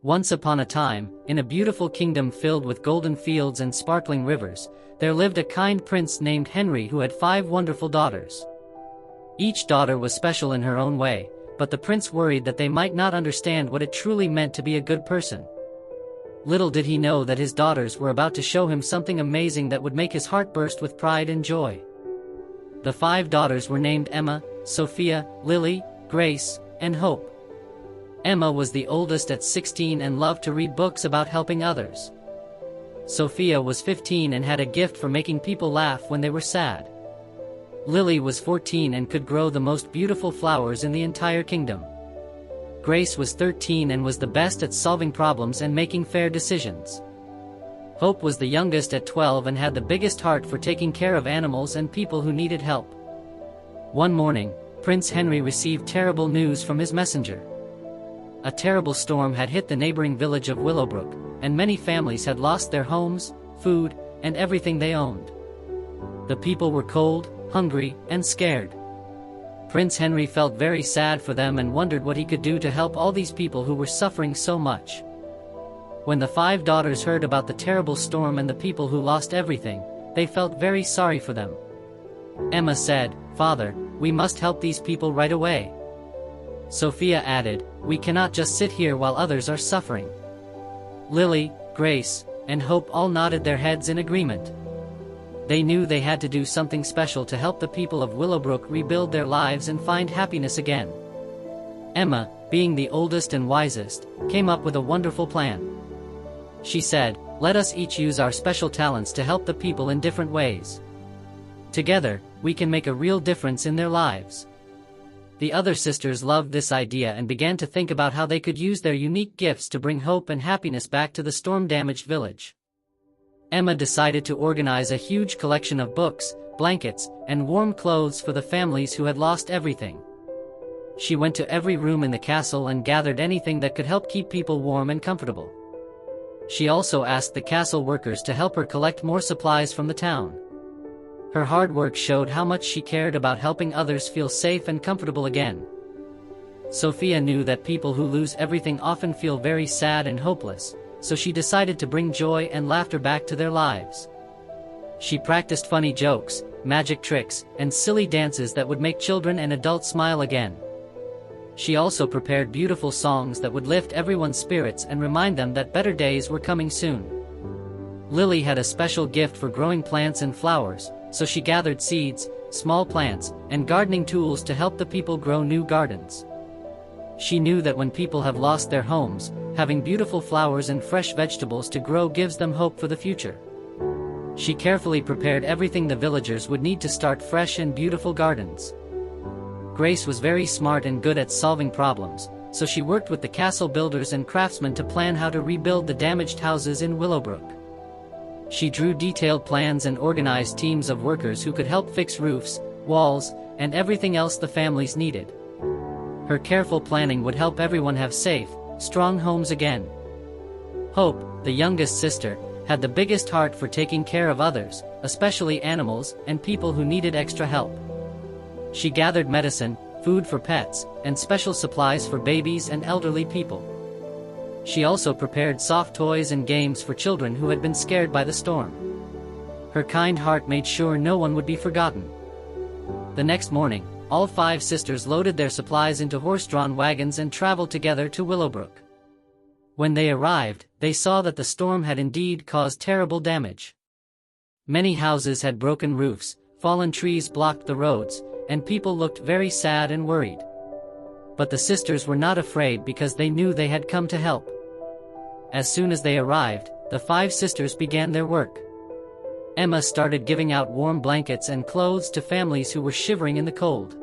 Once upon a time, in a beautiful kingdom filled with golden fields and sparkling rivers, there lived a kind prince named Henry who had 5 wonderful daughters. Each daughter was special in her own way, but the prince worried that they might not understand what it truly meant to be a good person. Little did he know that his daughters were about to show him something amazing that would make his heart burst with pride and joy. The 5 daughters were named Emma, Sophia, Lily, Grace, and Hope. Emma was the oldest at 16 and loved to read books about helping others. Sophia was 15 and had a gift for making people laugh when they were sad. Lily was 14 and could grow the most beautiful flowers in the entire kingdom. Grace was 13 and was the best at solving problems and making fair decisions. Hope was the youngest at 12 and had the biggest heart for taking care of animals and people who needed help. One morning, Prince Henry received terrible news from his messenger. A terrible storm had hit the neighboring village of Willowbrook, and many families had lost their homes, food, and everything they owned. The people were cold, hungry, and scared. Prince Henry felt very sad for them and wondered what he could do to help all these people who were suffering so much. When the 5 daughters heard about the terrible storm and the people who lost everything, they felt very sorry for them. Emma said, "Father, we must help these people right away." Sophia added, "We cannot just sit here while others are suffering." Lily, Grace, and Hope all nodded their heads in agreement. They knew they had to do something special to help the people of Willowbrook rebuild their lives and find happiness again. Emma, being the oldest and wisest, came up with a wonderful plan. She said, "Let us each use our special talents to help the people in different ways. Together, we can make a real difference in their lives." The other sisters loved this idea and began to think about how they could use their unique gifts to bring hope and happiness back to the storm-damaged village. Emma decided to organize a huge collection of books, blankets, and warm clothes for the families who had lost everything. She went to every room in the castle and gathered anything that could help keep people warm and comfortable. She also asked the castle workers to help her collect more supplies from the town. Her hard work showed how much she cared about helping others feel safe and comfortable again. Sophia knew that people who lose everything often feel very sad and hopeless, so she decided to bring joy and laughter back to their lives. She practiced funny jokes, magic tricks, and silly dances that would make children and adults smile again. She also prepared beautiful songs that would lift everyone's spirits and remind them that better days were coming soon. Lily had a special gift for growing plants and flowers, so she gathered seeds, small plants, and gardening tools to help the people grow new gardens. She knew that when people have lost their homes, having beautiful flowers and fresh vegetables to grow gives them hope for the future. She carefully prepared everything the villagers would need to start fresh and beautiful gardens. Grace was very smart and good at solving problems, so she worked with the castle builders and craftsmen to plan how to rebuild the damaged houses in Willowbrook. She drew detailed plans and organized teams of workers who could help fix roofs, walls, and everything else the families needed. Her careful planning would help everyone have safe, strong homes again. Hope, the youngest sister, had the biggest heart for taking care of others, especially animals and people who needed extra help. She gathered medicine, food for pets, and special supplies for babies and elderly people. She also prepared soft toys and games for children who had been scared by the storm. Her kind heart made sure no one would be forgotten. The next morning, all 5 sisters loaded their supplies into horse-drawn wagons and traveled together to Willowbrook. When they arrived, they saw that the storm had indeed caused terrible damage. Many houses had broken roofs, fallen trees blocked the roads, and people looked very sad and worried. But the sisters were not afraid because they knew they had come to help. As soon as they arrived, the 5 sisters began their work. Emma started giving out warm blankets and clothes to families who were shivering in the cold.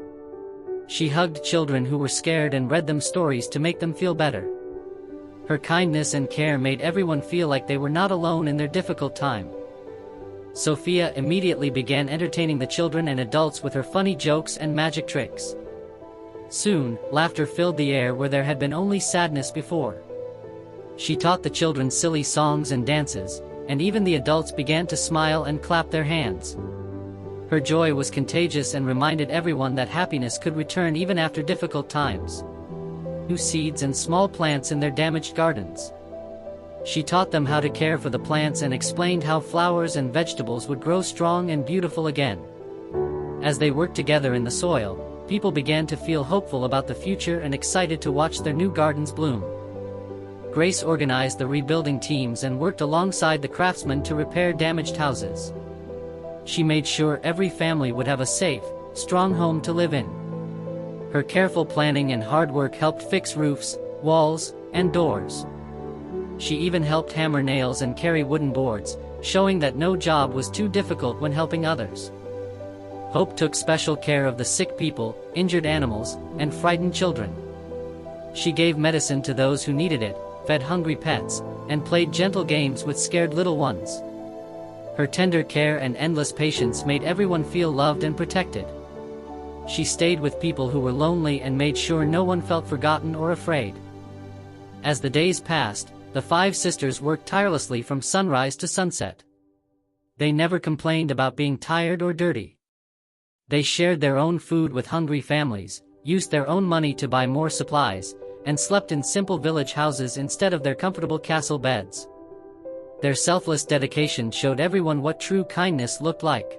She hugged children who were scared and read them stories to make them feel better. Her kindness and care made everyone feel like they were not alone in their difficult time. Sophia immediately began entertaining the children and adults with her funny jokes and magic tricks. Soon, laughter filled the air where there had been only sadness before. She taught the children silly songs and dances, and even the adults began to smile and clap their hands. Her joy was contagious and reminded everyone that happiness could return even after difficult times. new seeds and small plants in their damaged gardens. She taught them how to care for the plants and explained how flowers and vegetables would grow strong and beautiful again. As they worked together in the soil, people began to feel hopeful about the future and excited to watch their new gardens bloom. Grace organized the rebuilding teams and worked alongside the craftsmen to repair damaged houses. She made sure every family would have a safe, strong home to live in. Her careful planning and hard work helped fix roofs, walls, and doors. She even helped hammer nails and carry wooden boards, showing that no job was too difficult when helping others. Hope took special care of the sick people, injured animals, and frightened children. She gave medicine to those who needed it, fed hungry pets, and played gentle games with scared little ones. Her tender care and endless patience made everyone feel loved and protected. She stayed with people who were lonely and made sure no one felt forgotten or afraid. As the days passed, the 5 sisters worked tirelessly from sunrise to sunset. They never complained about being tired or dirty. They shared their own food with hungry families, used their own money to buy more supplies, and slept in simple village houses instead of their comfortable castle beds. Their selfless dedication showed everyone what true kindness looked like.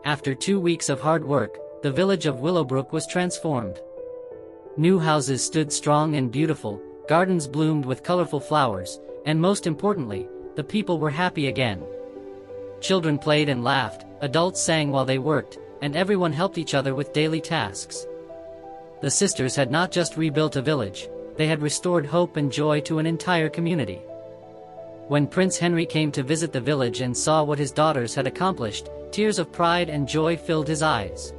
After 2 weeks of hard work, the village of Willowbrook was transformed. New houses stood strong and beautiful, gardens bloomed with colorful flowers, and most importantly, the people were happy again. Children played and laughed, adults sang while they worked, and everyone helped each other with daily tasks. The sisters had not just rebuilt a village, they had restored hope and joy to an entire community. When Prince Henry came to visit the village and saw what his daughters had accomplished, tears of pride and joy filled his eyes.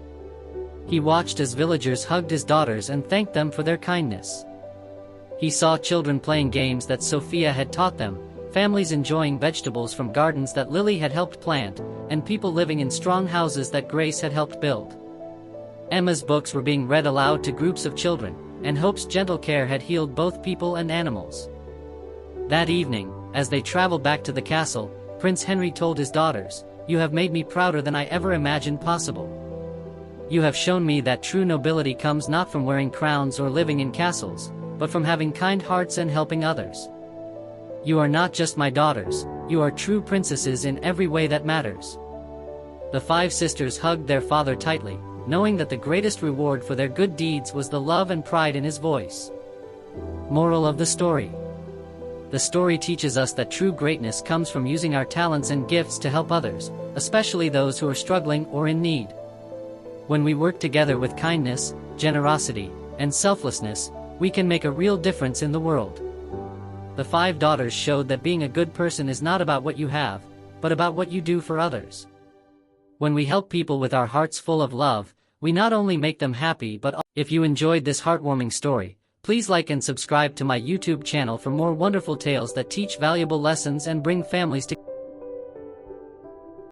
He watched as villagers hugged his daughters and thanked them for their kindness. He saw children playing games that Sophia had taught them, families enjoying vegetables from gardens that Lily had helped plant, and people living in strong houses that Grace had helped build. Emma's books were being read aloud to groups of children, and Hope's gentle care had healed both people and animals. That evening, as they traveled back to the castle, Prince Henry told his daughters, "You have made me prouder than I ever imagined possible. You have shown me that true nobility comes not from wearing crowns or living in castles, but from having kind hearts and helping others. You are not just my daughters, you are true princesses in every way that matters." The 5 sisters hugged their father tightly, knowing that the greatest reward for their good deeds was the love and pride in his voice. Moral of the story. The story teaches us that true greatness comes from using our talents and gifts to help others, especially those who are struggling or in need. When we work together with kindness, generosity, and selflessness, we can make a real difference in the world. The 5 daughters showed that being a good person is not about what you have, but about what you do for others. When we help people with our hearts full of love, we not only make them happy but also. If you enjoyed this heartwarming story, please like and subscribe to my YouTube channel for more wonderful tales that teach valuable lessons and bring families together.